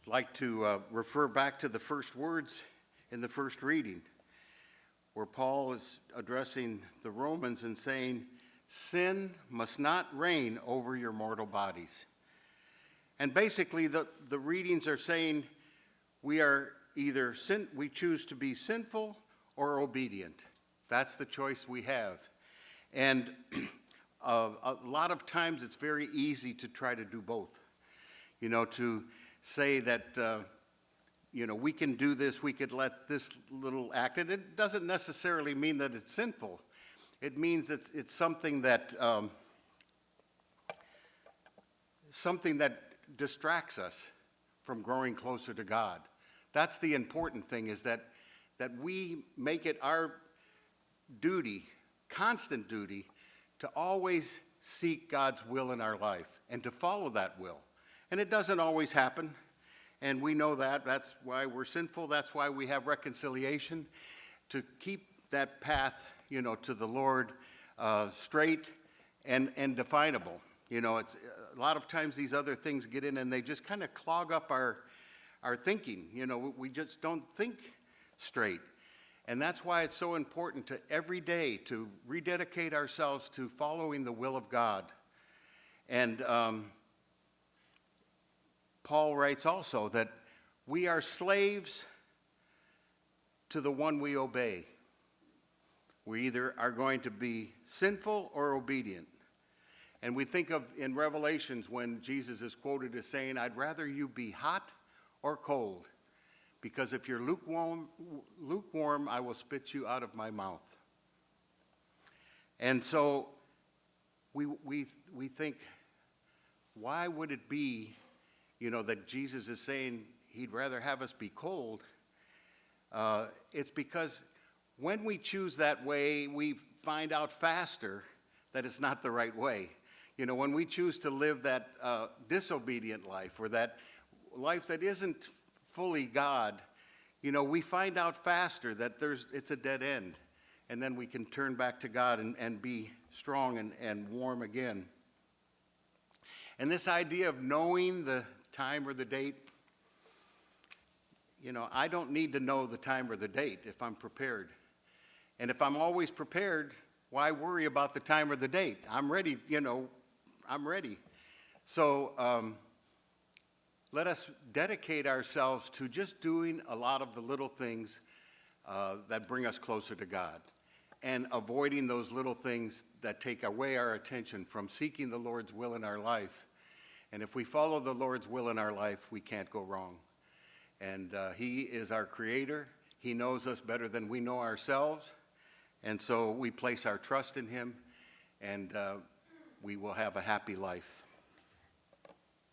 like to refer back to the first words in the first reading, where Paul is addressing the Romans and saying, sin must not reign over your mortal bodies. And basically the readings are saying we are either we choose to be sinful or obedient. That's the choice we have. And a lot of times it's very easy to try to do both. To say that, we can do this, we could let this little act. And it doesn't necessarily mean that it's sinful. It means it's something that distracts us from growing closer to God. That's the important thing, is that we make it our duty, constant duty, to always seek God's will in our life and to follow that will. And it doesn't always happen, and we know that. That's why we're sinful. That's why we have reconciliation, to keep that path, to the Lord straight and definable. It's a lot of times these other things get in and they just kind of clog up our thinking. We just don't think straight. And that's why it's so important to every day to rededicate ourselves to following the will of God. And Paul writes also that we are slaves to the one we obey. We either are going to be sinful or obedient. And we think of in Revelations when Jesus is quoted as saying, I'd rather you be hot or cold, because if you're lukewarm, I will spit you out of my mouth. And so we think, why would it be, that Jesus is saying he'd rather have us be cold? It's because when we choose that way, we find out faster that it's not the right way. When we choose to live that disobedient life, or that life that isn't fully God, we find out faster that it's a dead end. And then we can turn back to God and be strong and warm again. And this idea of knowing the time or the date, I don't need to know the time or the date if I'm prepared. And if I'm always prepared, why worry about the time or the date? I'm ready, I'm ready. So let us dedicate ourselves to just doing a lot of the little things that bring us closer to God, and avoiding those little things that take away our attention from seeking the Lord's will in our life. And if we follow the Lord's will in our life, we can't go wrong. And he is our creator. He knows us better than we know ourselves. And so we place our trust in him, and we will have a happy life.